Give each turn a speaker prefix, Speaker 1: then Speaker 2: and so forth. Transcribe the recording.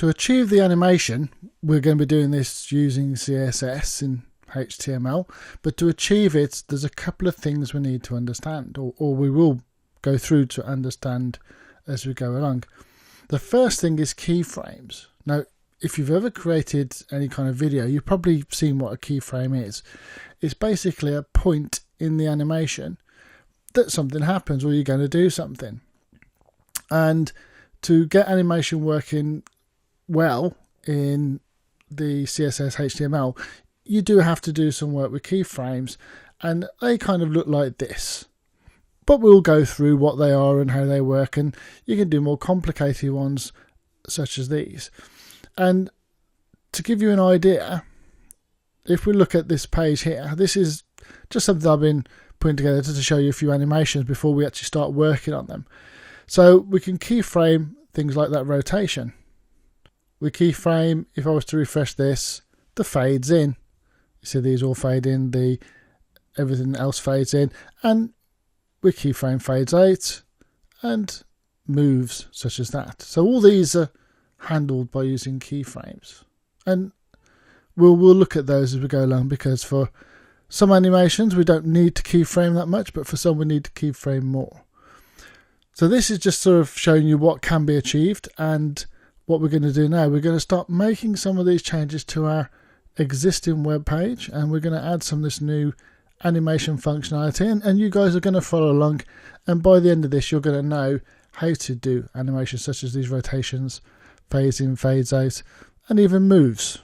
Speaker 1: To achieve the animation, we're going to be doing this using CSS in HTML, but to achieve it, there's a couple of things we need to understand, or we will go through to understand as we go along. The first thing is keyframes. Now, if you've ever created any kind of video, you've probably seen what a keyframe is. It's basically a point in the animation that something happens or you're going to do something. And to get animation working well in the CSS HTML, you do have to do some work with keyframes, and they kind of look like this. But we'll go through what they are and how they work, and you can do more complicated ones such as these. And to give you an idea, if we look at this page here, this is just something I've been putting together just to show you a few animations before we actually start working on them. So we can keyframe things like that rotation. We keyframe, if I was to refresh this, the fades in. You see these all fade in, everything else fades in, and we keyframe fades out and moves such as that. So all these are handled by using keyframes, and we'll look at those as we go along, because for some animations we don't need to keyframe that much, but for some we need to keyframe more. So this is just sort of showing you what can be achieved, and what we're going to do now, we're going to start making some of these changes to our existing web page, and we're going to add some of this new animation functionality, and you guys are going to follow along, and by the end of this you're going to know how to do animations such as these rotations, fades in, fades out, and even moves.